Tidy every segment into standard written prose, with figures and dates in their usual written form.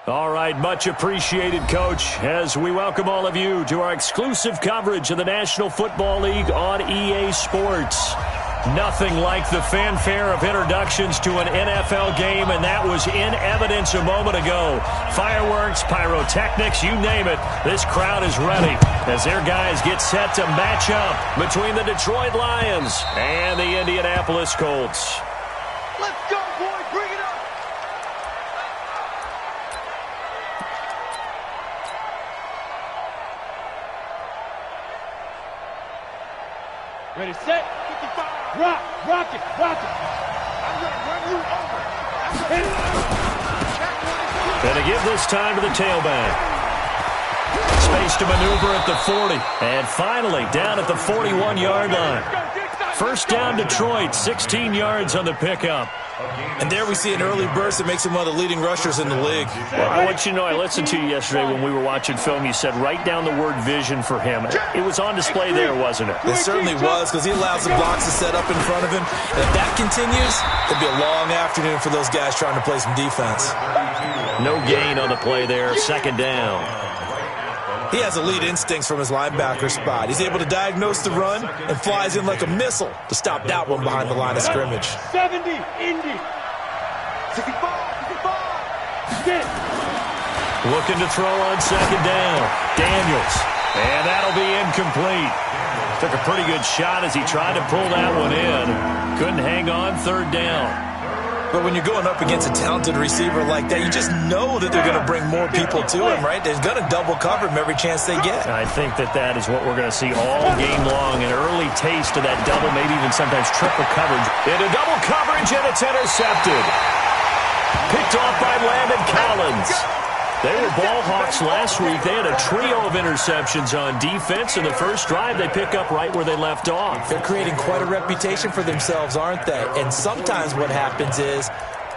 All right, much appreciated, Coach, as we welcome all of you to our exclusive coverage of the National Football League on EA Sports. Nothing like the fanfare of introductions to an NFL game, and that was in evidence a moment ago. Fireworks, pyrotechnics, you name it, this crowd is ready as their guys get set to match up between the Detroit Lions and the Indianapolis Colts. Let's go, boys, bring it up! Ready, set, 55. Rock it. I'm going to run you over. Going to give this time to the tailback. Space to maneuver at the 40. And finally, down at the 41-yard line. First down, Detroit, 16 yards on the pickup. And there we see an early burst that makes him one of the leading rushers in the league. Well, I want you to know, I listened to you yesterday when we were watching film. You said write down the word vision for him. It was on display there, wasn't it? It certainly was, because he allows the blocks to set up in front of him. And if that continues, it'll be a long afternoon for those guys trying to play some defense. No gain on the play there, second down. He has elite instincts from his linebacker spot. He's able to diagnose the run and flies in like a missile to stop that one behind the line of scrimmage. 70, Indy. 65. Sit. Looking to throw on second down. Daniels. And that'll be incomplete. Took a pretty good shot as he tried to pull that one in. Couldn't hang on third down. But when you're going up against a talented receiver like that, you just know that they're going to bring more people to him, right? They're going to double cover him every chance they get. I think that is what we're going to see all game long. An early taste of that double, maybe even sometimes triple coverage. Into double coverage, and it's intercepted. Picked off by Landon Collins. They were ball hawks last week. They had a trio of interceptions on defense. In the first drive, they pick up right where they left off. They're creating quite a reputation for themselves, aren't they? And sometimes what happens is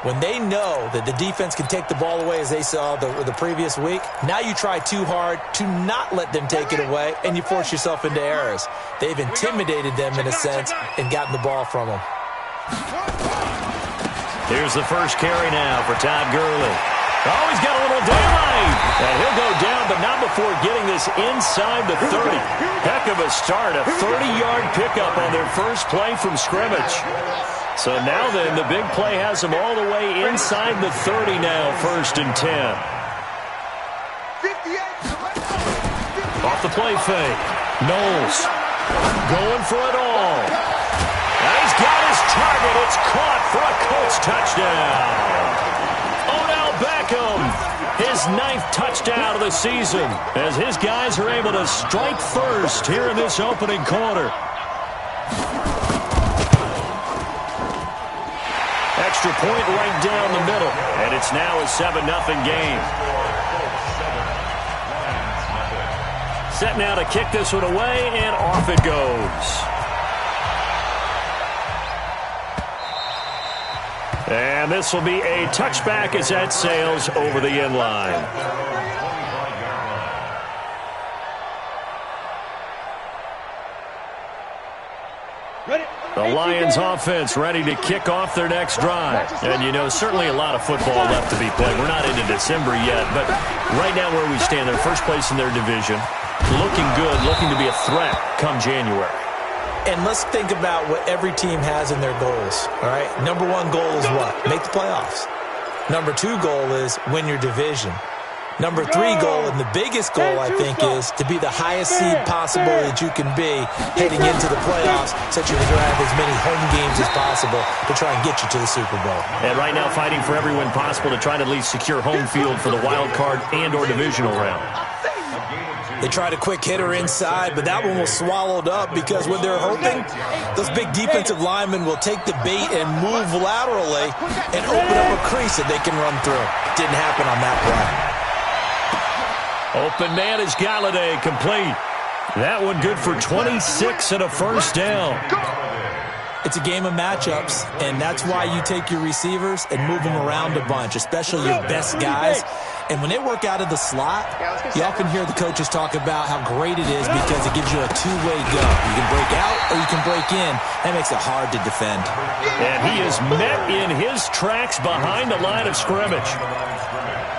when they know that the defense can take the ball away, as they saw the previous week, now you try too hard to not let them take it away, and you force yourself into errors. They've intimidated them in a sense and gotten the ball from them. Here's the first carry now for Todd Gurley. Oh, he's got a little daylight. And he'll go down, but not before getting this inside the 30. Heck of a start, a 30-yard pickup on their first play from scrimmage. So now then, the big play has them all the way inside the 30 now, first and 10. Off the play fake. Knowles going for it all. And he's got his target. It's caught for a Colts touchdown. Beckham, his 9th touchdown of the season, as his guys are able to strike first here in this opening quarter. Extra point right down the middle, and it's now a 7-0 game. Set now to kick this one away, and off it goes. And this will be a touchback as that sails over the end line. The Lions offense ready to kick off their next drive. And, you know, certainly a lot of football left to be played. We're not into December yet, but right now where we stand, they're first place in their division. Looking good, looking to be a threat come January. And let's think about what every team has in their goals, all right? Number one goal is what? Make the playoffs. Number two goal is win your division. Number three goal, and the biggest goal, I think, is to be the highest seed possible that you can be heading into the playoffs, so you're going to have as many home games as possible to try and get you to the Super Bowl. And right now fighting for every win possible to try to at least secure home field for the wild card and or divisional round. They tried a quick hitter inside, but that one was swallowed up because when they're hoping, those big defensive linemen will take the bait and move laterally and open up a crease that they can run through. Didn't happen on that play. Open man is Galladay, complete. That one good for 26 and a first down. It's a game of matchups, and that's why you take your receivers and move them around a bunch, especially your best guys. And when they work out of the slot, you often hear the coaches talk about how great it is because it gives you a two-way go. You can break out or you can break in. That makes it hard to defend. And he is met in his tracks behind the line of scrimmage.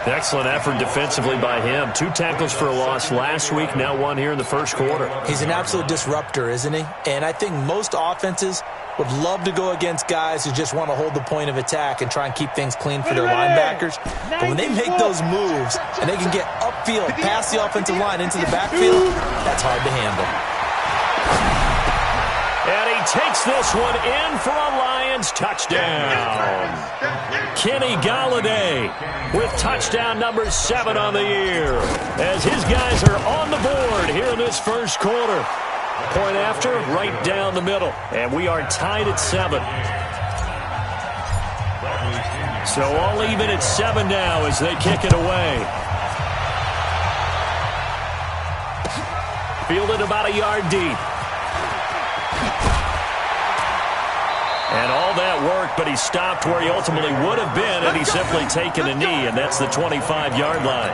Excellent effort defensively by him. 2 tackles for a loss last week, now 1 here in the first quarter. He's an absolute disruptor, isn't he? And I think most offenses would love to go against guys who just want to hold the point of attack and try and keep things clean for their linebackers. But when they make those moves and they can get upfield, past the offensive line into the backfield, that's hard to handle. And he takes this one in for a Lions touchdown. Kenny Galladay with touchdown number 7 on the year as his guys are on the board here in this first quarter. Point after, right down the middle. And we are tied at 7. So all even at 7 now as they kick it away. Fielded about a yard deep. And all that work, but he stopped where he ultimately would have been, and he's simply taken a knee, and that's the 25-yard line.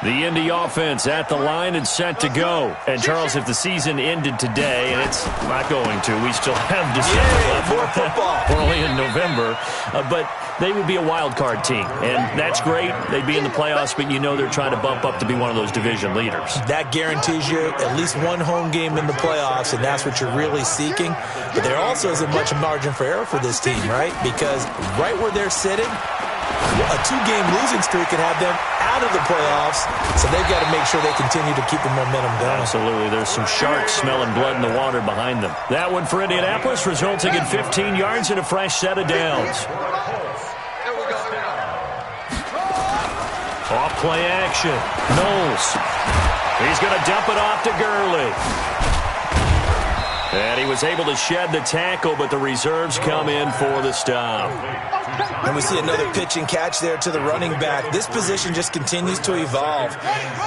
The Indy offense at the line and set to go. And, Charles, if the season ended today, and it's not going to, we still have December left. More football. We're only in November. But they would be a wild card team. And that's great. They'd be in the playoffs, but you know they're trying to bump up to be one of those division leaders. That guarantees you at least one home game in the playoffs, and that's what you're really seeking. But there also isn't much margin for error for this team, right? Because right where they're sitting, a 2-game losing streak could have them out of the playoffs, so they've got to make sure they continue to keep the momentum going. Absolutely. There's some sharks smelling blood in the water behind them. That one for Indianapolis, resulting in 15 yards and a fresh set of downs. Off play action. Knowles. He's going to dump it off to Gurley. And he was able to shed the tackle, but the reserves come in for the stop. And we see another pitch and catch there to the running back. This position just continues to evolve.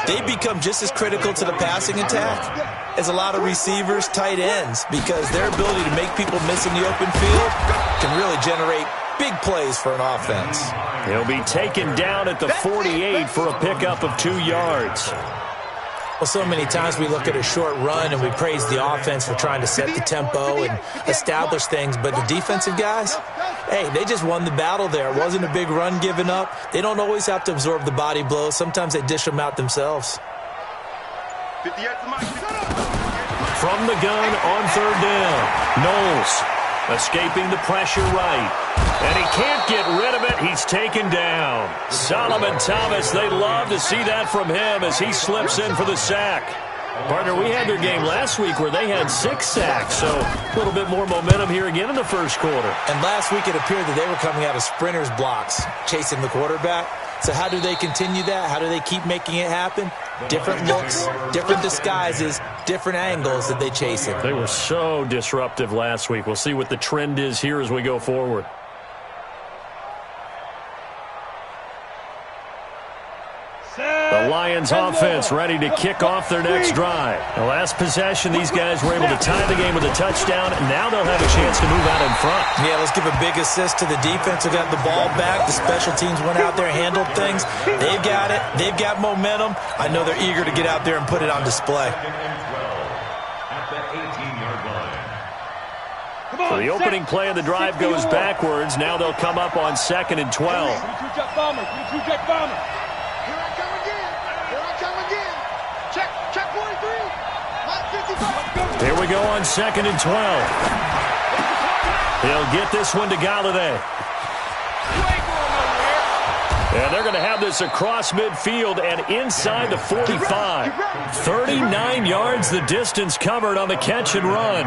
They become just as critical to the passing attack as a lot of receivers, tight ends, because their ability to make people miss in the open field can really generate big plays for an offense. He'll be taken down at the 48 for a pickup of 2 yards. Well, so many times we look at a short run and we praise the offense for trying to set the tempo and establish things, but the defensive guys, hey, they just won the battle there. It wasn't a big run given up. They don't always have to absorb the body blows. Sometimes they dish them out themselves. From the gun on 3rd down, Knowles escaping the pressure right. And he can't get rid of it. He's taken down. Solomon Thomas, they love to see that from him as he slips in for the sack. Partner, we had their game last week where they had 6 sacks, so a little bit more momentum here again in the first quarter. And last week it appeared that they were coming out of sprinters blocks, chasing the quarterback. So how do they continue that? How do they keep making it happen? Different looks, different disguises, different angles that they chase it. They were so disruptive last week. We'll see what the trend is here as we go forward. The Lions offense ready to kick off their next drive. The last possession, these guys were able to tie the game with a touchdown, and now they'll have a chance to move out in front. Yeah, let's give a big assist to the defense who got the ball back. The special teams went out there, handled things. They've got it. They've got momentum. I know they're eager to get out there and put it on display. So the opening play of the drive goes backwards. Now they'll come up on 2nd and 12. Here we go on 2nd and 12. He'll get this one to Galladay. And they're going to have this across midfield and inside the 45. 39 yards the distance covered on the catch and run.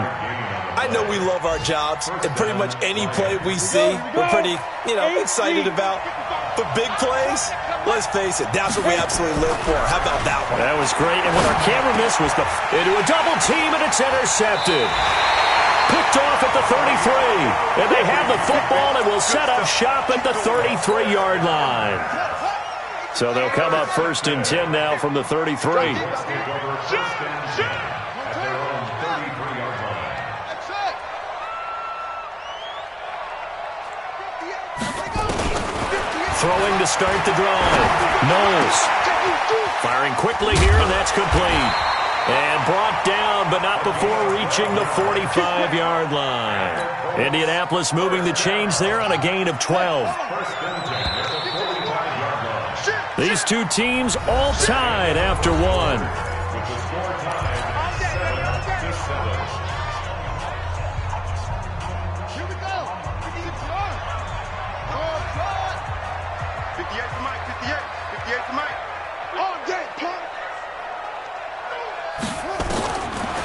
I know we love our jobs, and pretty much any play we see, we're pretty, excited about. But big plays, let's face it, that's what we absolutely live for. How about that one? That was great, and what our camera missed was into a double team, and it's intercepted. Picked off at the 33, and they have the football and will set up shop at the 33-yard line. So they'll come up 1st and 10 now from the 33. throwing to start the drive. Knowles firing quickly here, and that's complete. And brought down, but not before reaching the 45-yard line. Indianapolis moving the chains there on a gain of 12. These two teams all tied after one.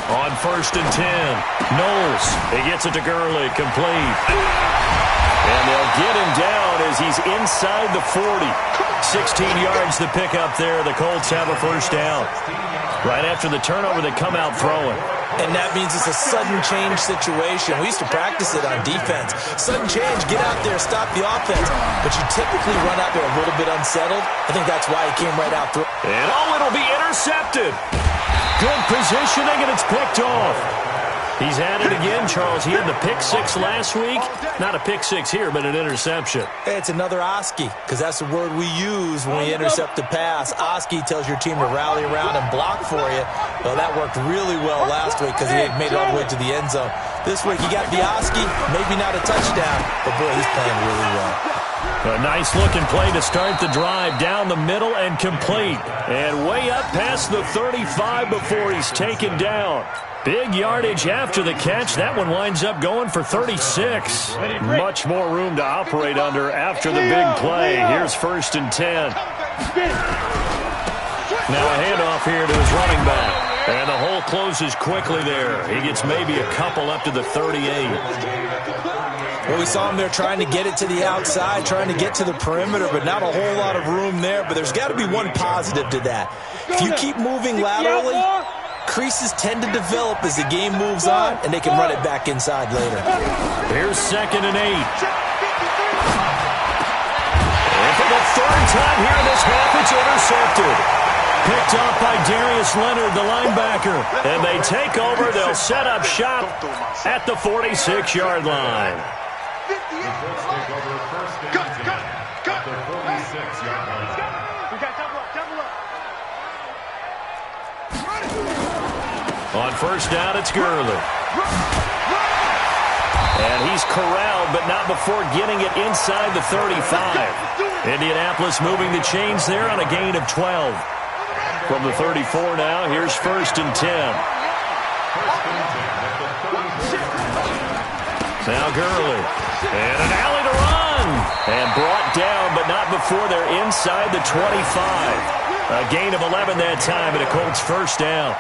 On 1st and 10, Knowles, he gets it to Gurley, complete. And they'll get him down as he's inside the 40. 16 yards to pick up there. The Colts have a first down. Right after the turnover, they come out throwing. And that means it's a sudden change situation. We used to practice it on defense. Sudden change, get out there, stop the offense. But you typically run out there a little bit unsettled. I think that's why he came right out through. And it'll be intercepted. Good positioning, and it's picked off. He's at it again, Charles. He had the pick six last week. Not a pick six here, but an interception. It's another Oski, because that's the word we use when we intercept a pass. Oski tells your team to rally around and block for you. Well, that worked really well last week because he had made it all the way to the end zone. This week he got the Oski, maybe not a touchdown, but boy, he's playing really well. A nice-looking play to start the drive down the middle and complete. And way up past the 35 before he's taken down. Big yardage after the catch. That one winds up going for 36. Much more room to operate under after the big play. Here's 1st and 10. Now a handoff here to his running back. And the hole closes quickly there. He gets maybe a couple up to the 38. Well, we saw him there trying to get it to the outside, trying to get to the perimeter, but not a whole lot of room there. But there's got to be one positive to that. If you keep moving laterally, creases tend to develop as the game moves on, and they can run it back inside later. Here's 2nd and 8. And for the third time here in this half, it's intercepted. Picked up by Darius Leonard, the linebacker. And they take over. They'll set up shop at the 46-yard line. On 1st down, it's Gurley. And he's corralled, but not before getting it inside the 35. Indianapolis moving the chains there on a gain of 12. From the 34 now, here's 1st and 10. Now Gurley. And an alley to run. And brought down, but not before they're inside the 25. A gain of 11 that time, and a Colts first down.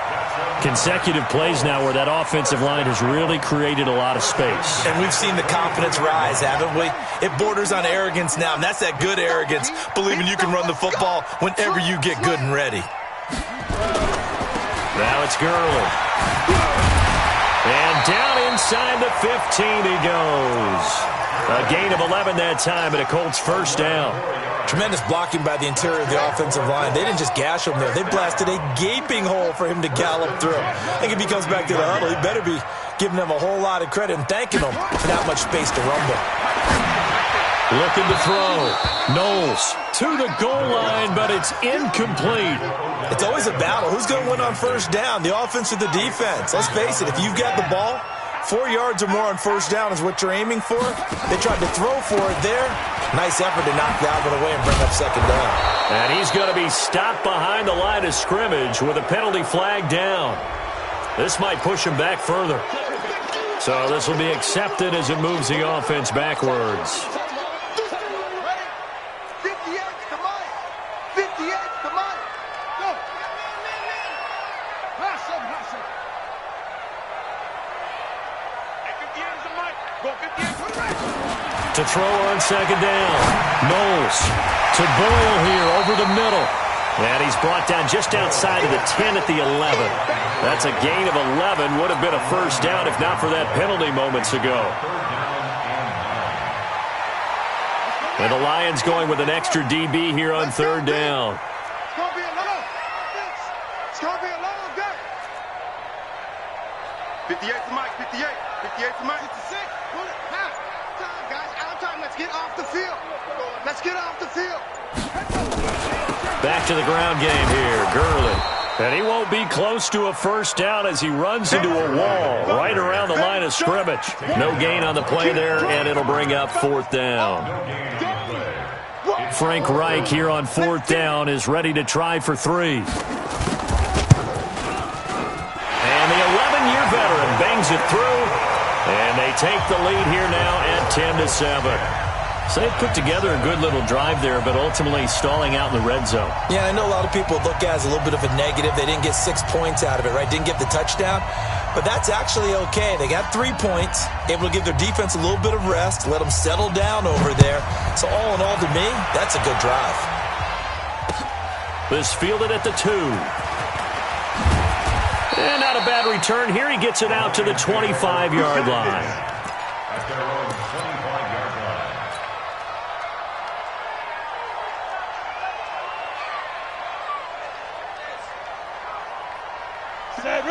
Consecutive plays now where that offensive line has really created a lot of space. And we've seen the confidence rise, haven't we? It borders on arrogance now, and that's that good arrogance, believing you can run the football whenever you get good and ready. Now it's Gurley. And down inside the 15 he goes. A gain of 11 that time, and a Colts first down. Tremendous blocking by the interior of the offensive line. They didn't just gash him there. They blasted a gaping hole for him to gallop through. I think if he comes back to the huddle, he better be giving them a whole lot of credit and thanking them for that much space to rumble. Looking to throw. Knowles to the goal line, but it's incomplete. It's always a battle. Who's going to win on first down, the offense or the defense? Let's face it, if you've got the ball, 4 yards or more on first down is what you're aiming for. They tried to throw for it there. Nice effort to knock that one away and bring up second down. And he's going to be stopped behind the line of scrimmage with a penalty flag down. This might push him back further. So this will be accepted as it moves the offense backwards. To throw on second down. Knowles to Boyle here over the middle. And he's brought down just outside of the 10 at the 11. That's a gain of 11. Would have been a first down if not for that penalty moments ago. And the Lions going with an extra DB here on third down. It's going to be a long day. 58 to Mike, 58. 58 to Mike. 56. Time, guys. Out of time. Let's get off the field. Let's get off the field. Back to the ground game here. Gurley. And he won't be close to a first down as he runs into a wall right around the line of scrimmage. No gain on the play there, and it'll bring up fourth down. Frank Reich here on fourth down is ready to try for 3. And the 11-year veteran bangs it through, and they take the lead here now at 10-7. So they put together a good little drive there, but ultimately stalling out in the red zone. Yeah, I know a lot of people look at it as a little bit of a negative. They didn't get 6 points out of it, right? Didn't get the touchdown. But that's actually okay. They got 3 points, able to give their defense a little bit of rest, let them settle down over there. So all in all, to me, that's a good drive. This fielded at the 2. And not a bad return here. He gets it out to the 25-yard line.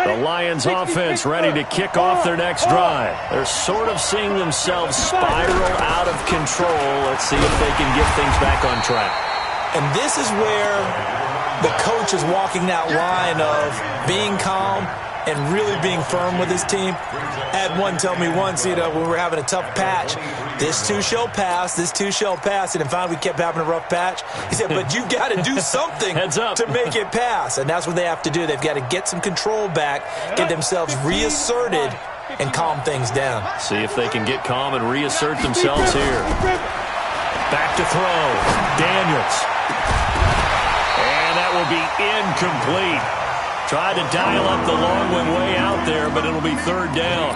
The Lions offense ready to kick off their next drive. They're sort of seeing themselves spiral out of control. Let's see if they can get things back on track. And this is where the coach is walking that line of being calm and really being firm with his team. I had one tell me once, when we were having a tough patch, this too shall pass, this too shall pass. And finally we kept having a rough patch. He said, but you've got to do something to make it pass. And that's what they have to do. They've got to get some control back, get themselves reasserted, and calm things down. See if they can get calm and reassert themselves here. Back to throw. Daniels. And that will be incomplete. Tried to dial up the long one way out there, but it'll be third down.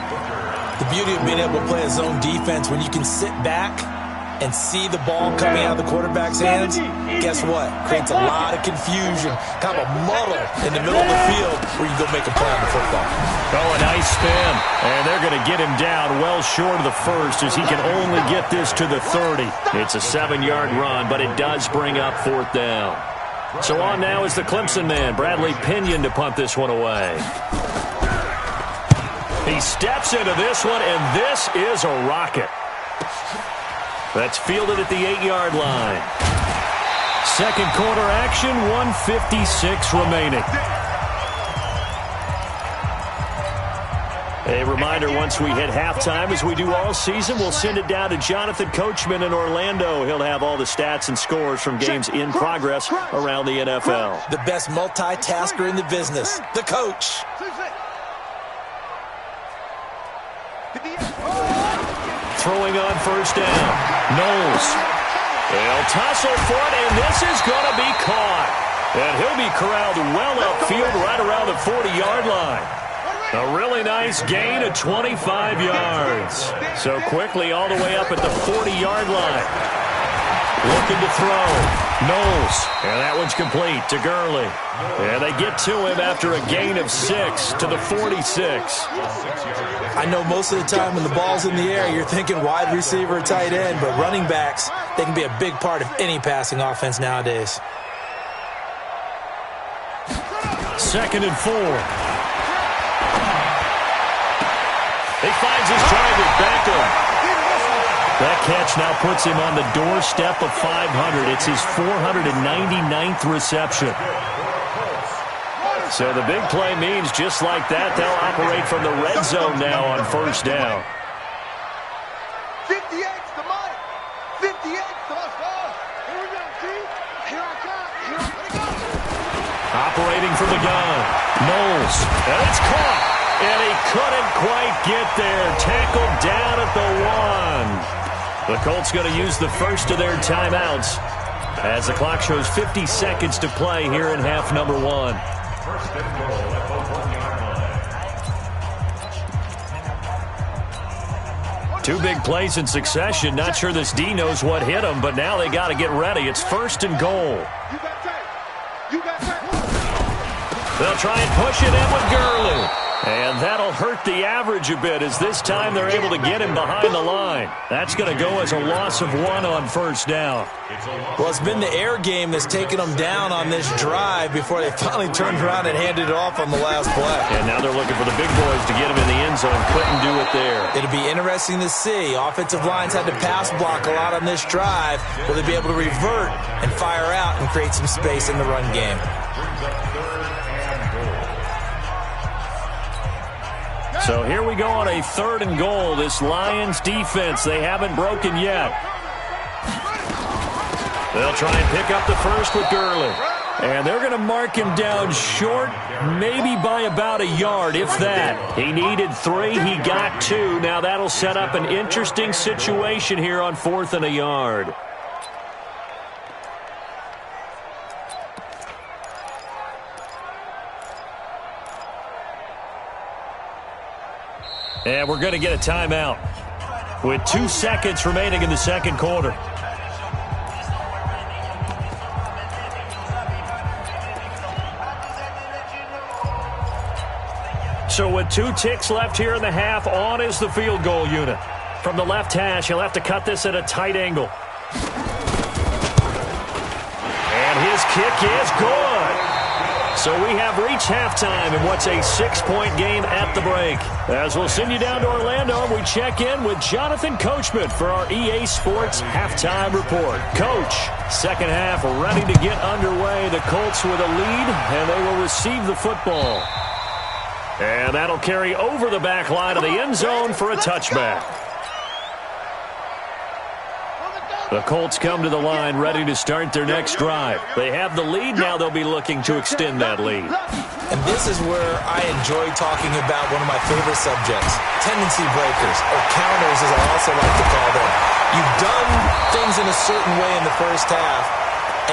The beauty of being able to play a zone defense, when you can sit back and see the ball coming out of the quarterback's hands, guess what? Creates a lot of confusion, kind of a muddle in the middle of the field where you go make a play on the football. Oh, a nice spin. And they're going to get him down well short of the first as he can only get this to the 30. It's a 7-yard run, but it does bring up fourth down. So on now is the Clemson man, Bradley Pinion, to punt this one away. He steps into this one, and this is a rocket. That's fielded at the 8-yard line. Second quarter action, 1:56 remaining. A reminder, once we hit halftime, as we do all season, we'll send it down to Jonathan Coachman in Orlando. He'll have all the stats and scores from games in progress around the NFL. The best multitasker in the business, the coach. Throwing on first down. Knowles. They'll tussle for it, and this is going to be caught. And he'll be corralled well upfield right around the 40-yard line. A really nice gain of 25 yards. So quickly all the way up at the 40-yard line. Looking to throw. Knowles. And that one's complete to Gurley. And they get to him after a gain of 6 to the 46. I know most of the time when the ball's in the air, you're thinking wide receiver, tight end, but running backs, they can be a big part of any passing offense nowadays. 2nd and 4. He finds his target, Beckham. That catch now puts him on the doorstep of 500. It's his 499th reception. So the big play means just like that, they'll operate from the red zone now on first down. 58's the money. 58's the money. Here we go, G. Here I come. Here I go. Operating from the gun. Knowles. And it's caught. And he couldn't quite get there. Tackled down at the 1. The Colts going to use the first of their timeouts as the clock shows 50 seconds to play here in half number 1. First and goal at the 1-yard line. 2 big plays in succession. Not sure this D knows what hit him, but now they got to get ready. It's first and goal. They'll try and push it in with Gurley. And that'll hurt the average a bit as this time they're able to get him behind the line. That's going to go as a loss of 1 on first down. Well, it's been the air game that's taken them down on this drive before they finally turned around and handed it off on the last play. And now they're looking for the big boys to get him in the end zone. Couldn't do it there. It'll be interesting to see. Offensive lines had to pass block a lot on this drive. Will they be able to revert and fire out and create some space in the run game? So here we go on a 3rd and goal. This Lions defense, they haven't broken yet. They'll try and pick up the first with Gurley. And they're going to mark him down short, maybe by about a yard, if that. He needed 3, he got 2. Now that'll set up an interesting situation here on 4th and a yard. And we're going to get a timeout with 2 seconds remaining in the second quarter. So with 2 ticks left here in the half, on is the field goal unit. From the left hash, he'll have to cut this at a tight angle. And his kick is good. So we have reached halftime in what's a 6-point game at the break. As we'll send you down to Orlando, we check in with Jonathan Coachman for our EA Sports Halftime Report. Coach, second half ready to get underway. The Colts with a lead, and they will receive the football. And that'll carry over the back line of the end zone for a touchback. The Colts come to the line ready to start their next drive. They have the lead. Now they'll be looking to extend that lead. And this is where I enjoy talking about one of my favorite subjects, tendency breakers, or counters as I also like to call them. You've done things in a certain way in the first half,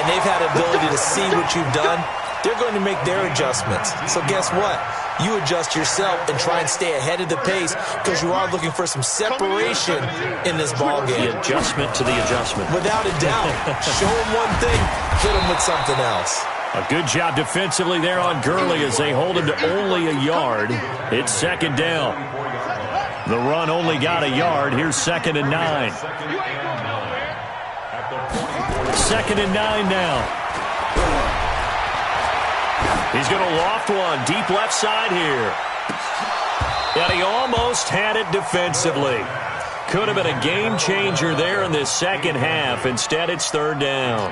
and they've had the ability to see what you've done. They're going to make their adjustments. So guess what? You adjust yourself and try and stay ahead of the pace because you are looking for some separation in this ball game. The adjustment to the adjustment. Without a doubt. Show them one thing, hit them with something else. A good job defensively there on Gurley as they hold him to only a yard. It's second down. The run only got a yard. Here's 2nd and 9. 2nd and 9 now. He's going to loft one deep left side here. And he almost had it defensively. Could have been a game changer there in this second half. Instead, it's 3rd down.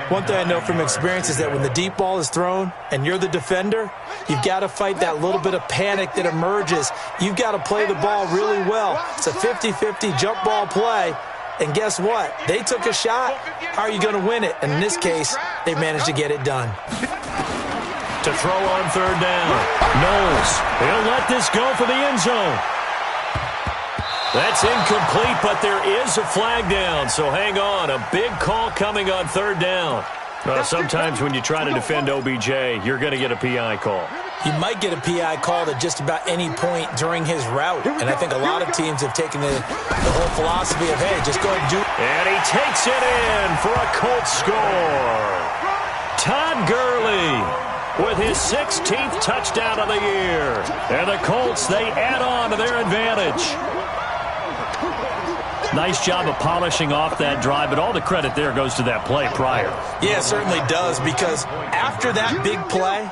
One thing I know from experience is that when the deep ball is thrown and you're the defender, you've got to fight that little bit of panic that emerges. You've got to play the ball really well. It's a 50-50 jump ball play. And guess what? They took a shot. How are you going to win it? And in this case, they managed to get it done. To throw on 3rd down. Knowles, he'll let this go for the end zone. That's incomplete, but there is a flag down, so hang on. A big call coming on 3rd down. Sometimes when you try to defend OBJ, you're going to get a PI call. You might get a PI called at just about any point during his route. And I think a lot of teams have taken the whole philosophy of, hey, just go and do it. And he takes it in for a Colts score. Todd Gurley with his 16th touchdown of the year. And the Colts, they add on to their advantage. Nice job of polishing off that drive, but all the credit there goes to that play prior. Yeah, it certainly does, because after that big play,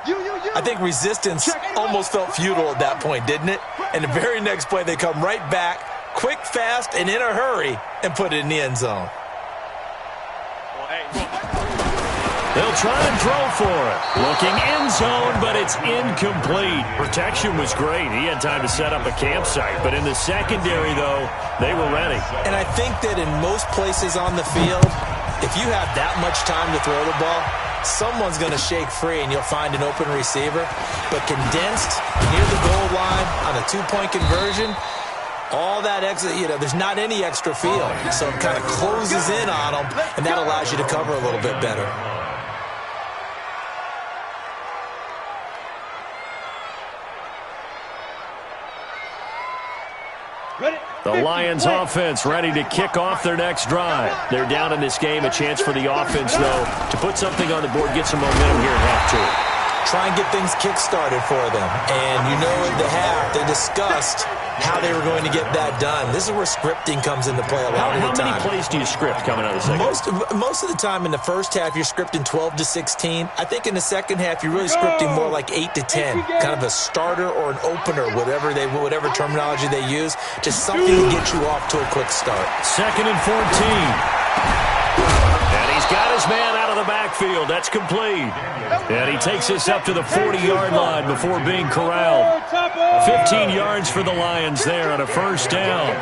I think resistance almost felt futile at that point, didn't it? And the very next play, they come right back, quick, fast, and in a hurry, and put it in the end zone. They'll try and throw for it. Looking end zone, but it's incomplete. Protection was great. He had time to set up a campsite. But in the secondary, though, they were ready. And I think that in most places on the field, if you have that much time to throw the ball, someone's going to shake free and you'll find an open receiver. But condensed near the goal line on a 2-point conversion, all that extra, there's not any extra field. So it kind of closes in on them, and that allows you to cover a little bit better. The Lions offense ready to kick off their next drive. They're down in this game. A chance for the offense, though, to put something on the board, get some momentum here at half 2. try and get things kick-started for them. And you know in the half, they discussed how they were going to get that done. This is where scripting comes into play a lot of the time. How many plays do you script coming out of the second? Most of the time in the first half, you're scripting 12 to 16. I think in the second half, you're really scripting more like 8 to 10. Kind of a starter or an opener, whatever terminology they use. Just something to get you off to a quick start. 2nd and 14. And he's got his man out of the backfield. That's complete. And he takes this up to the 40-yard line before being corralled. 15 yards for the Lions there on a first down.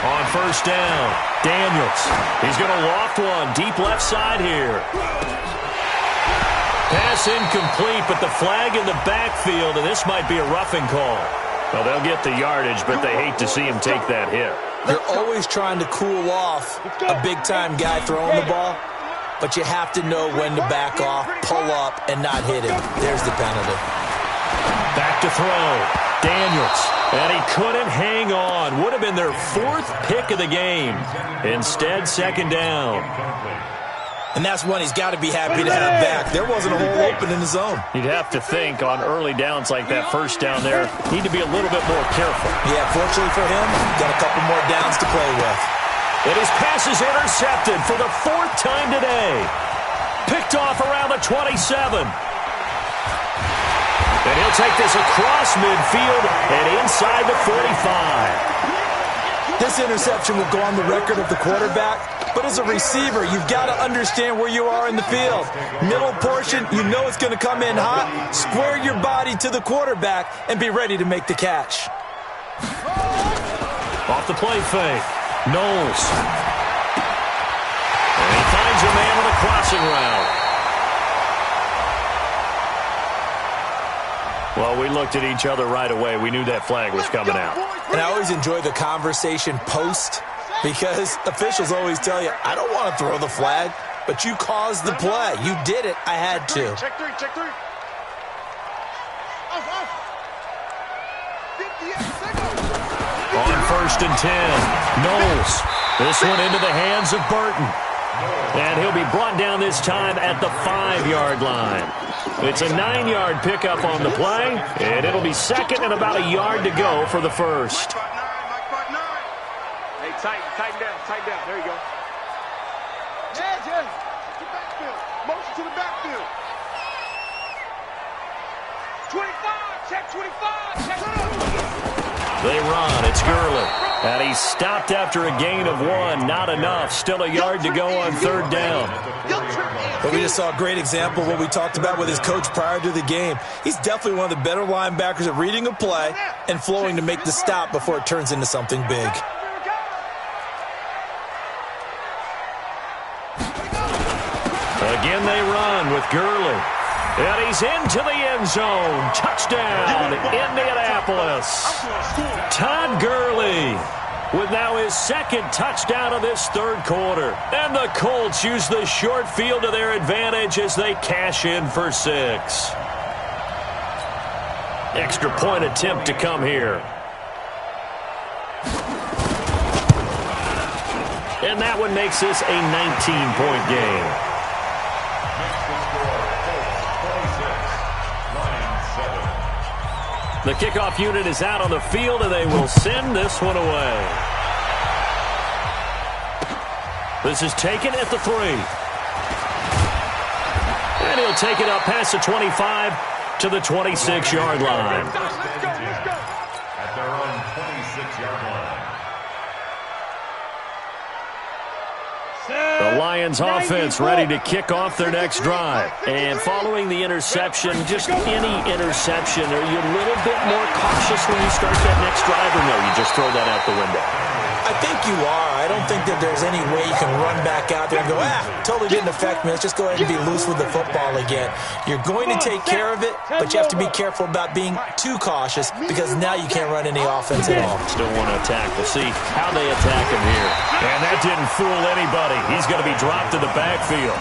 On first down, Daniels. He's going to loft one deep left side here. Pass incomplete, but the flag in the backfield, and this might be a roughing call. Well, they'll get the yardage, but they hate to see him take that hit. You're always trying to cool off a big-time guy throwing the ball, but you have to know when to back off, pull up, and not hit him. There's the penalty. Back to throw. Daniels. And he couldn't hang on. Would have been their 4th pick of the game. Instead, 2nd down. And that's one he's got to be happy to have back. There wasn't a hole open in the zone. You'd have to think on early downs like that first down there, need to be a little bit more careful. Yeah, fortunately for him, got a couple more downs to play with. And his pass is intercepted for the 4th time today. Picked off around the 27. And he'll take this across midfield and inside the 45. This interception will go on the record of the quarterback, but as a receiver, you've got to understand where you are in the field. Middle portion, you know it's going to come in hot. Square your body to the quarterback and be ready to make the catch. Off the play fake, Knowles. And he finds a man on a crossing route. Well, we looked at each other right away. We knew that flag was coming out. And I always enjoy the conversation post because officials always tell you, I don't want to throw the flag, but you caused the play. You did it. I had to. Check three. On 1st and 10, Knowles. This one into the hands of Burton. And he'll be brought down this time at the 5-yard line. It's a 9-yard pickup on the play, and it'll be 2nd and about a yard to go for the first. Hey, tighten down. There you go. Yeah. Motion to the backfield. 25. Check 25. Check 25. They run. It's Gurley. And he's stopped after a gain of 1. Not enough. Still a yard to go on 3rd down. But we just saw a great example of what we talked about with his coach prior to the game. He's definitely one of the better linebackers at reading a play and flowing to make the stop before it turns into something big. Again they run with Gurley. And he's into the end zone. Touchdown, Indianapolis. Todd Gurley with now his 2nd touchdown of this 3rd quarter. And the Colts use the short field to their advantage as they cash in for 6. Extra point attempt to come here. And that one makes this a 19-point game. The kickoff unit is out on the field, and they will send this one away. This is taken at the 3. And he'll take it up past the 25 to the 26-yard line. Let's go. At their own 26-yard line. The Lions offense ready to kick off their next drive. And following the interception, just any interception, are you a little bit more cautious when you start that next drive, or no, you just throw that out the window? I think you are. I don't think that there's any way you can run back out there and go, totally didn't affect me. Let's just go ahead and be loose with the football again. You're going to take care of it, but you have to be careful about being too cautious because now you can't run any offense at all. Still want to attack. We'll see how they attack him here. And that didn't fool anybody. He's going to be dropped to the backfield.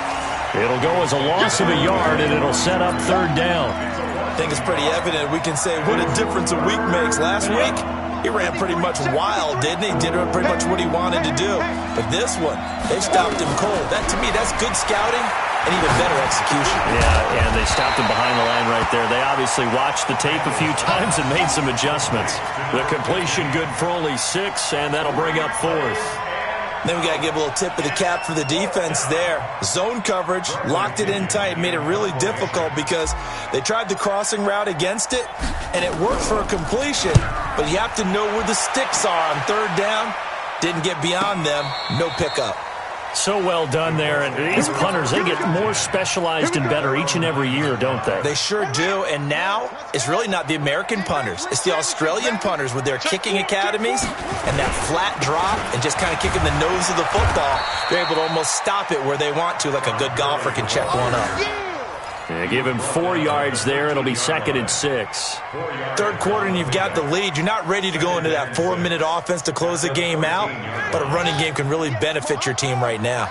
It'll go as a loss of a yard, and it'll set up 3rd down. I think it's pretty evident. We can say what a difference a week makes. Last week, he ran pretty much wild, didn't he? Did pretty much what he wanted to do. But this one, they stopped him cold. That, to me, that's good scouting and even better execution. Yeah, and they stopped him behind the line right there. They obviously watched the tape a few times and made some adjustments. The completion good for only 6, and that'll bring up 4th. Then we got to give a little tip of the cap for the defense there. Zone coverage, locked it in tight, made it really difficult because they tried the crossing route against it, and it worked for a completion. But you have to know where the sticks are on 3rd down. Didn't get beyond them. No pickup. So well done there. And these punters, they get more specialized and better each and every year, don't they? They sure do. And now it's really not the American punters. It's the Australian punters with their kicking academies and that flat drop and just kind of kicking the nose of the football. They're able to almost stop it where they want to, like a good golfer can check one up. Yeah, give him 4 yards there. It'll be 2nd and 6. 3rd quarter and you've got the lead. You're not ready to go into that 4-minute offense to close the game out, but a running game can really benefit your team right now.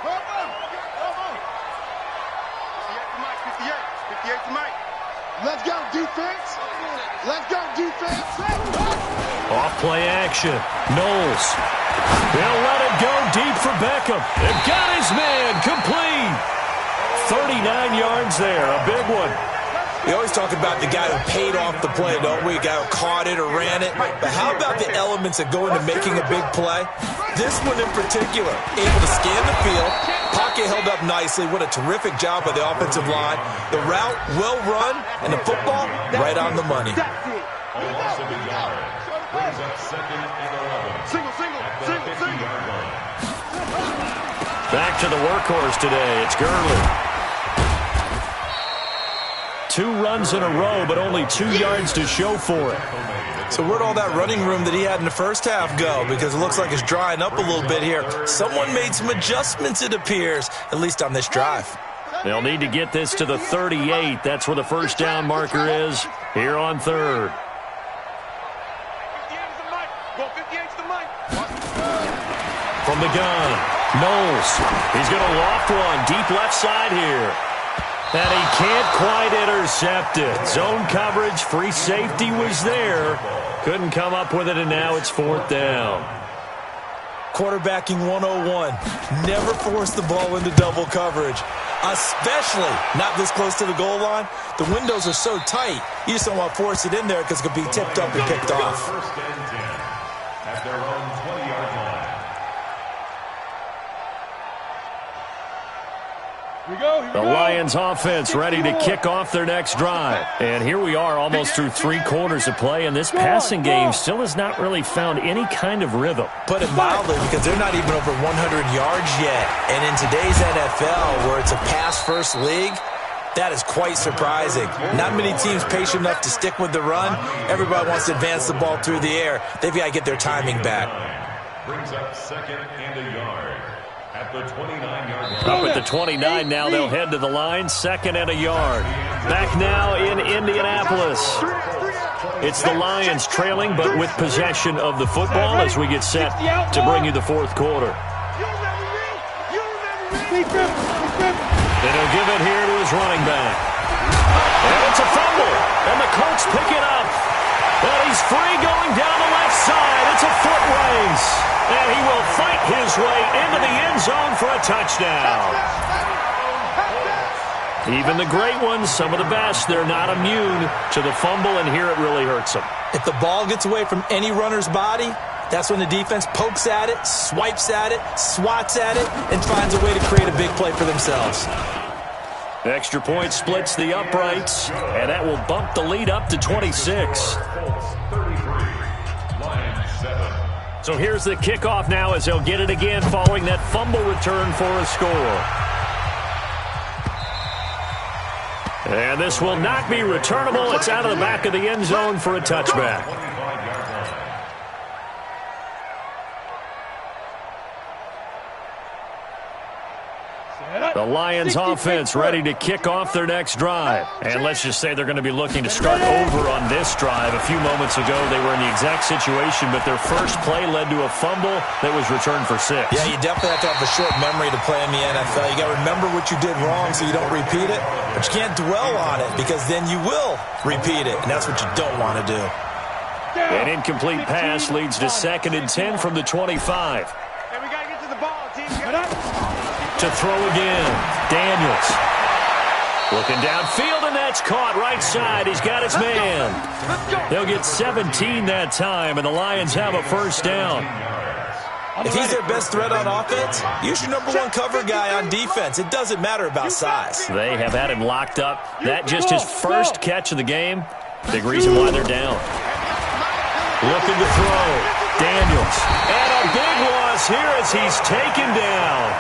Let's go, defense. Let's go, defense. Off play action. Knowles. They'll let it go deep for Beckham. They've got his man complete. 39 yards there, a big one. We always talk about the guy who paid off the play, don't we? The guy who caught it or ran it. But how about the elements that go into making a big play? This one in particular, able to scan the field. Pocket held up nicely. What a terrific job by the offensive line. The route, well run, and the football, right on the money. Loss of a yard. Brings up 2nd and 11. Single. Back to the workhorse today. It's Gurley. 2 runs in a row, but only 2 yards to show for it. So where'd all that running room that he had in the first half go? Because it looks like it's drying up a little bit here. Someone made some adjustments, it appears, at least on this drive. They'll need to get this to the 38. That's where the 1st down marker is here on 3rd. From the gun, Knowles. He's going to loft one deep left side here. And he can't quite intercept it. Zone coverage, free safety was there. Couldn't come up with it, and now it's 4th down. Quarterbacking 101. Never force the ball into double coverage, especially not this close to the goal line. The windows are so tight, you just don't want to force it in there because it could be tipped up and picked off. 1st and 10 at their own 20-yard line. The Lions offense ready to kick off their next drive. And here we are almost through 3 quarters of play, and this passing game still has not really found any kind of rhythm. Put it mildly, because they're not even over 100 yards yet. And in today's NFL, where it's a pass-first league, that is quite surprising. Not many teams patient enough to stick with the run. Everybody wants to advance the ball through the air. They've got to get their timing back. Brings up 2nd and a yard. At the 29-yard line. Up at the 29 now, they'll head to the line. 2nd and a yard. Back now in Indianapolis. It's the Lions trailing, but with possession of the football as we get set to bring you the 4th quarter. And he'll give it here to his running back. And it's a fumble, and the Colts pick it up. And he's free going down the left side. It's a foot race. And he will fight his way into the end zone for a touchdown. Even the great ones, some of the best, they're not immune to the fumble, and here it really hurts them. If the ball gets away from any runner's body, that's when the defense pokes at it, swipes at it, swats at it, and finds a way to create a big play for themselves. Extra point splits the uprights, and that will bump the lead up to 26. So here's the kickoff now as they'll get it again following that fumble return for a score. And this will not be returnable. It's out of the back of the end zone for a touchback. The Lions offense ready to kick off their next drive. And let's just say they're going to be looking to start over on this drive. A few moments ago, they were in the exact situation, but their first play led to a fumble that was returned for 6. Yeah, you definitely have to have a short memory to play in the NFL. You got to remember what you did wrong so you don't repeat it, but you can't dwell on it because then you will repeat it, and that's what you don't want to do. An incomplete pass leads to 2nd and 10 from the 25. Hey, we got to get to the ball, team. To throw again, Daniels. Looking downfield, and that's caught right side. He's got his man. They'll get 17 that time, and the Lions have a first down. If he's their best threat on offense, use your number 1 cover guy on defense. It doesn't matter about size. They have had him locked up. That just his first catch of the game. Big reason why they're down. Looking to throw. Daniels. And a big loss here as he's taken down.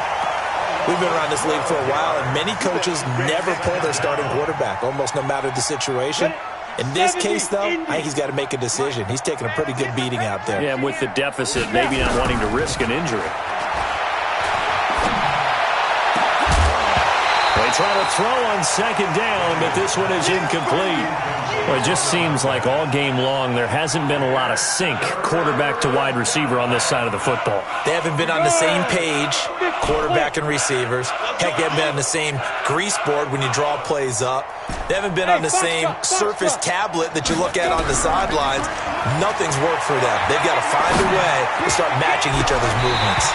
We've been around this league for a while, and many coaches never pull their starting quarterback, almost no matter the situation. In this case, though, I think he's got to make a decision. He's taking a pretty good beating out there. Yeah, with the deficit, maybe not wanting to risk an injury. They try to throw on 2nd down, but this one is incomplete. Well, it just seems like all game long there hasn't been a lot of sync quarterback to wide receiver on this side of the football. They haven't been on the same page, quarterback and receivers. Heck, they haven't been on the same grease board when you draw plays up. They haven't been on the same Surface tablet that you look at on the sidelines. Nothing's worked for them. They've got to find a way to start matching each other's movements.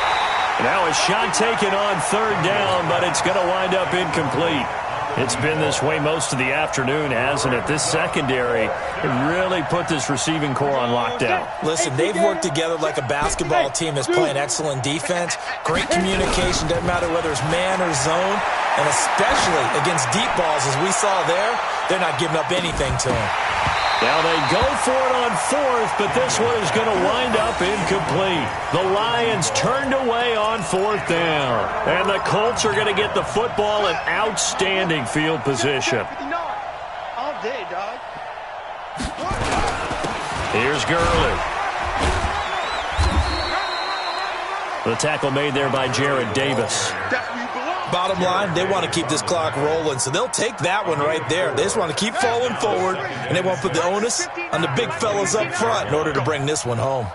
Now a shot taken on 3rd down, but it's going to wind up incomplete. It's been this way most of the afternoon, hasn't it? This secondary really put this receiving core on lockdown. Listen, they've worked together like a basketball team that's playing excellent defense. Great communication, doesn't matter whether it's man or zone. And especially against deep balls, as we saw there, they're not giving up anything to them. Now they go for it on 4th, but this one is going to wind up incomplete. The Lions turned away on 4th down. And the Colts are going to get the football in outstanding field position. All day, dog. Here's Gurley. The tackle made there by Jared Davis. Bottom line, they want to keep this clock rolling, so they'll take that one right there. They just want to keep falling forward, and they want to put the onus on the big fellas up front in order to bring this one home.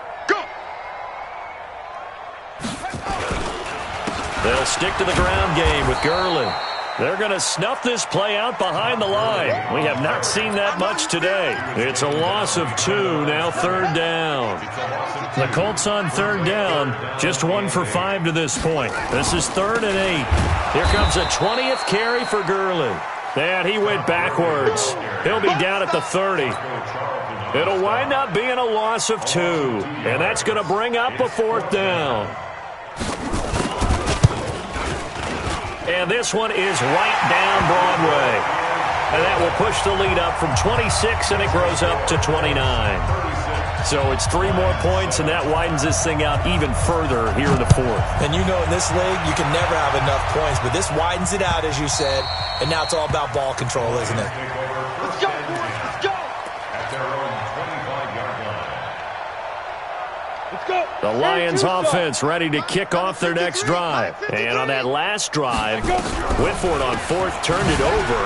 They'll stick to the ground game with Gurley. They're going to snuff this play out behind the line. We have not seen that much today. It's a loss of 2, now 3rd down. The Colts on 3rd down, just 1 for 5 to this point. This is 3rd and 8. Here comes a 20th carry for Gurley. And he went backwards. He'll be down at the 30. It'll wind up being a loss of 2. And that's going to bring up a 4th down. And this one is right down Broadway. And that will push the lead up from 26, and it grows up to 29. So it's 3 more points, and that widens this thing out even further here in the 4th. And you know in this league, you can never have enough points, but this widens it out, as you said, and now it's all about ball control, isn't it? Let's go, boys. Let's go. At their own 25-yard line. Let's go. The Lions offense ready to kick off their next drive. And on that last drive, went for it on 4th, turned it over.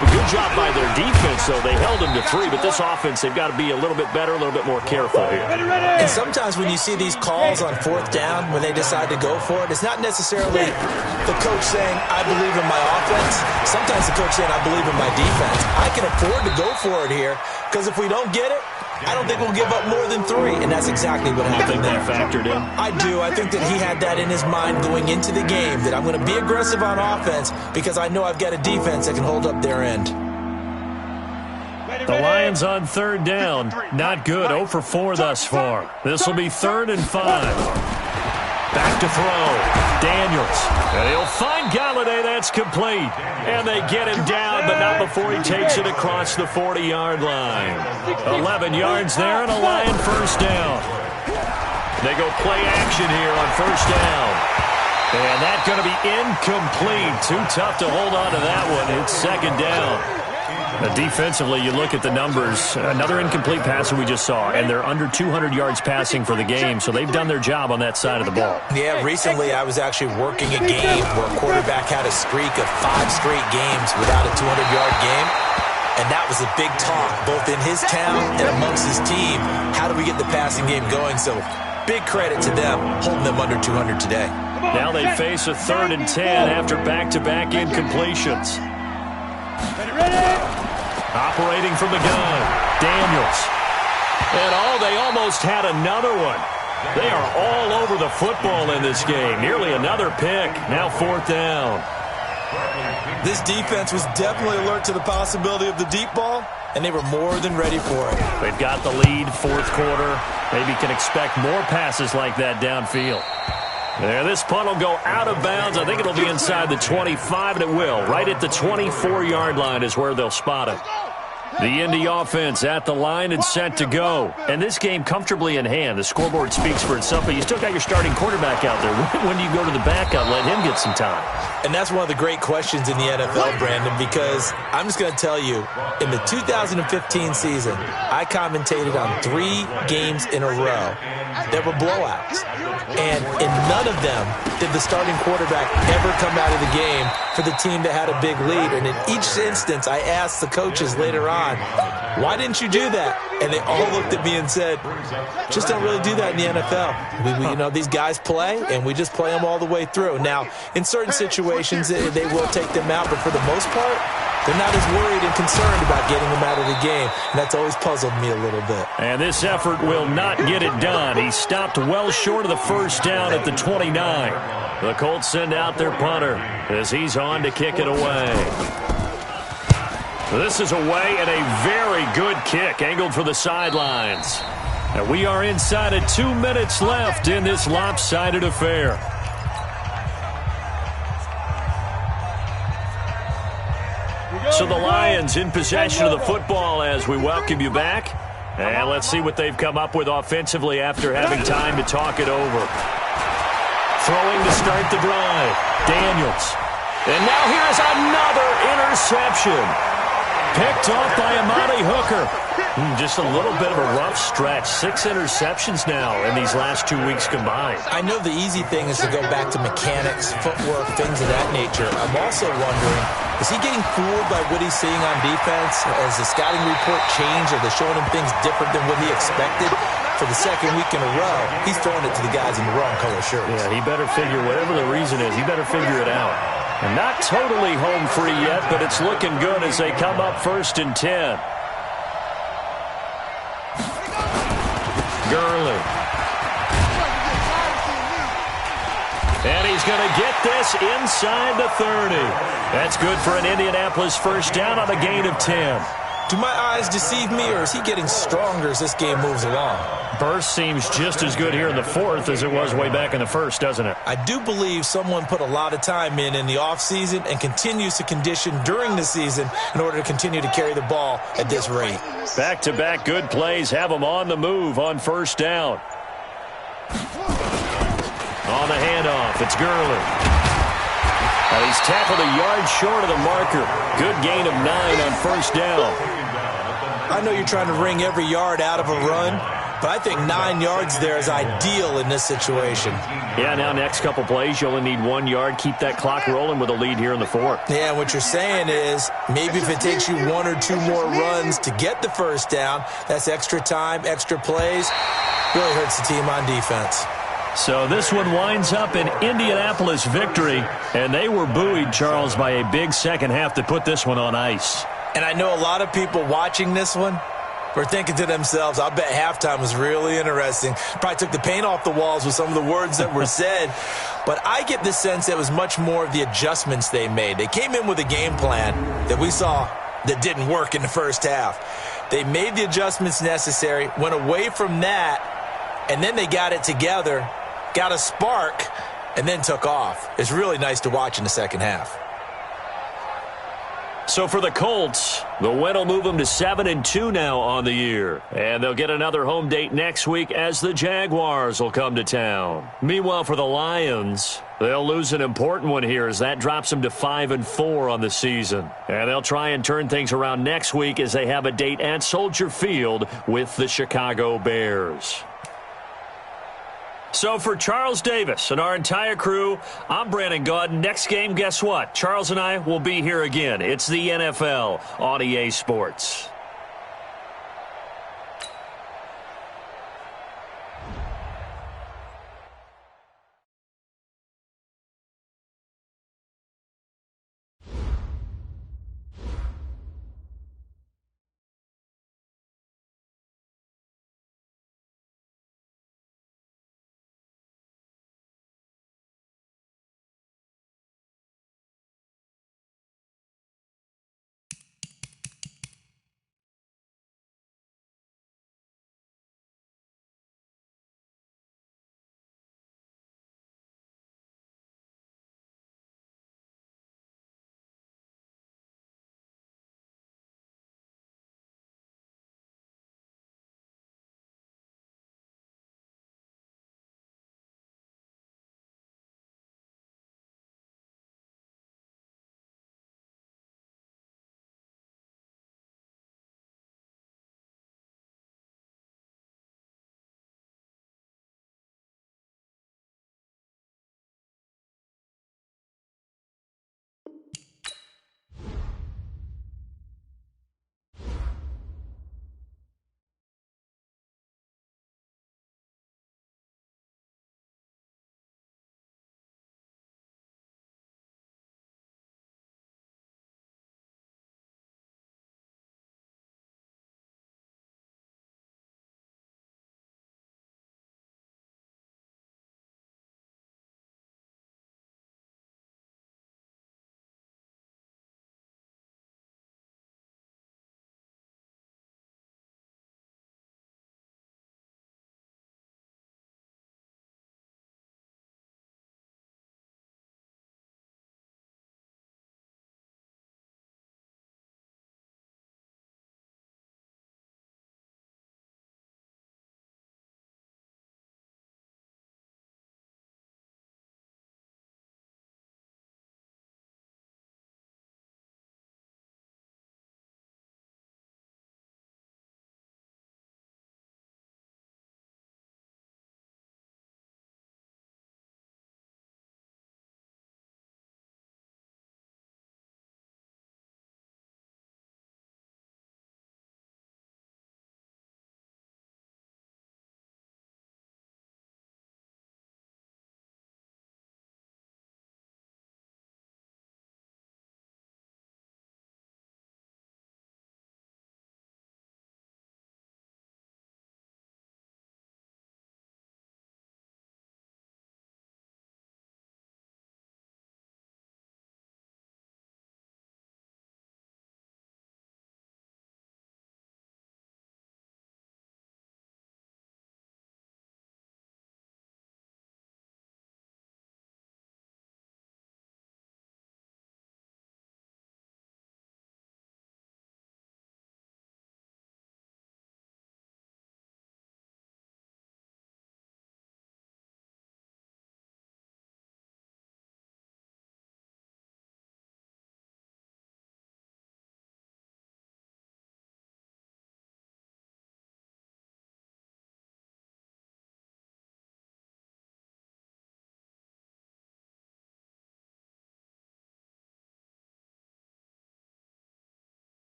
A good job by their defense, though. They held them to 3, but this offense, they've got to be a little bit better, a little bit more careful here. And sometimes when you see these calls on 4th down, when they decide to go for it, it's not necessarily the coach saying, I believe in my offense. Sometimes the coach saying, I believe in my defense. I can afford to go for it here, because if we don't get it, I don't think we'll give up more than 3, and that's exactly what happened there. I think that factored in. I do. I think that he had that in his mind going into the game, that I'm going to be aggressive on offense because I know I've got a defense that can hold up their end. The Lions on 3rd down. Not good. 0 for 4 thus far. This will be 3rd and 5. Back to throw. Daniels. And he'll find Galladay. That's complete. And they get him down, but not before he takes it across the 40-yard line. 11 yards there and a Lion first down. They go play action here on 1st down. And that's going to be incomplete. Too tough to hold on to that one. It's 2nd down. Defensively, you look at the numbers. Another incomplete passer we just saw, and they're under 200 yards passing for the game, so they've done their job on that side of the ball. Yeah, recently I was actually working a game where a quarterback had a streak of 5 straight games without a 200-yard game, and that was a big talk, both in his town and amongst his team. How do we get the passing game going? So big credit to them, holding them under 200 today. Now they face a 3rd and 10 after back-to-back incompletions. Operating from the gun, Daniels. And they almost had another one. They are all over the football in this game. Nearly another pick. Now 4th down. This defense was definitely alert to the possibility of the deep ball, and they were more than ready for it. They've got the lead, 4th quarter. Maybe can expect more passes like that downfield. There, this punt will go out of bounds. I think it'll be inside the 25, and it will. Right at the 24-yard line is where they'll spot it. The Indy offense at the line and set to go. And this game comfortably in hand. The scoreboard speaks for itself, but you still got your starting quarterback out there. When do you go to the backup, let him get some time? And that's one of the great questions in the NFL, Brandon, because I'm just going to tell you, in the 2015 season, I commentated on 3 games in a row that were blowouts. And in none of them did the starting quarterback ever come out of the game for the team that had a big lead. And in each instance, I asked the coaches later on, why didn't you do that? And they all looked at me and said, just don't really do that in the NFL. These guys play, and we just play them all the way through. Now, in certain situations, they will take them out, but for the most part, they're not as worried and concerned about getting them out of the game, and that's always puzzled me a little bit. And this effort will not get it done. He stopped well short of the first down at the 29. The Colts send out their punter as he's on to kick it away. This is away and a very good kick, angled for the sidelines. And we are inside of 2 minutes left in this lopsided affair. So the Lions in possession of the football as we welcome you back. And let's see what they've come up with offensively after having time to talk it over. Throwing to start the drive, Daniels. And now here's another interception. Picked off by Amani Hooker. Just a little bit of a rough stretch. 6 interceptions now in these last 2 weeks combined. I know the easy thing is to go back to mechanics, footwork, things of that nature. I'm also wondering, is he getting fooled by what he's seeing on defense? Has the scouting report changed? Are they showing him things different than what he expected? For the second week in a row, he's throwing it to the guys in the wrong color shirts. Yeah, he better figure, whatever the reason is, he better figure it out. And not totally home free yet, but it's looking good as they come up 1st and 10. Gurley. And he's going to get this inside the 30. That's good for an Indianapolis first down on a gain of 10. Do my eyes deceive me, or is he getting stronger as this game moves along? Burst seems just as good here in the 4th as it was way back in the 1st, doesn't it? I do believe someone put a lot of time in the offseason and continues to condition during the season in order to continue to carry the ball at this rate. Back-to-back good plays have them on the move on first down. On the handoff, it's Gurley. And he's tackled a yard short of the marker. Good gain of 9 on first down. I know you're trying to wring every yard out of a run, but I think 9 yards there is ideal in this situation. Yeah, now next couple plays, you only need 1 yard. Keep that clock rolling with a lead here in the 4th. Yeah, what you're saying is maybe if it takes you 1 or 2 more runs to get the first down, that's extra time, extra plays. Really hurts the team on defense. So this one winds up an Indianapolis victory, and they were buoyed, Charles, by a big second half to put this one on ice. And I know a lot of people watching this one were thinking to themselves, I bet halftime was really interesting. Probably took the paint off the walls with some of the words that were said. But I get the sense that it was much more of the adjustments they made. They came in with a game plan that we saw that didn't work in the first half. They made the adjustments necessary, went away from that, and then they got it together, got a spark, and then took off. It's really nice to watch in the second half. So for the Colts, the win will move them to 7-2 now on the year. And they'll get another home date next week as the Jaguars will come to town. Meanwhile, for the Lions, they'll lose an important one here as that drops them to 5-4 on the season. And they'll try and turn things around next week as they have a date at Soldier Field with the Chicago Bears. So for Charles Davis and our entire crew, I'm Brandon Gaudin. Next game, guess what? Charles and I will be here again. It's the NFL on EA Sports.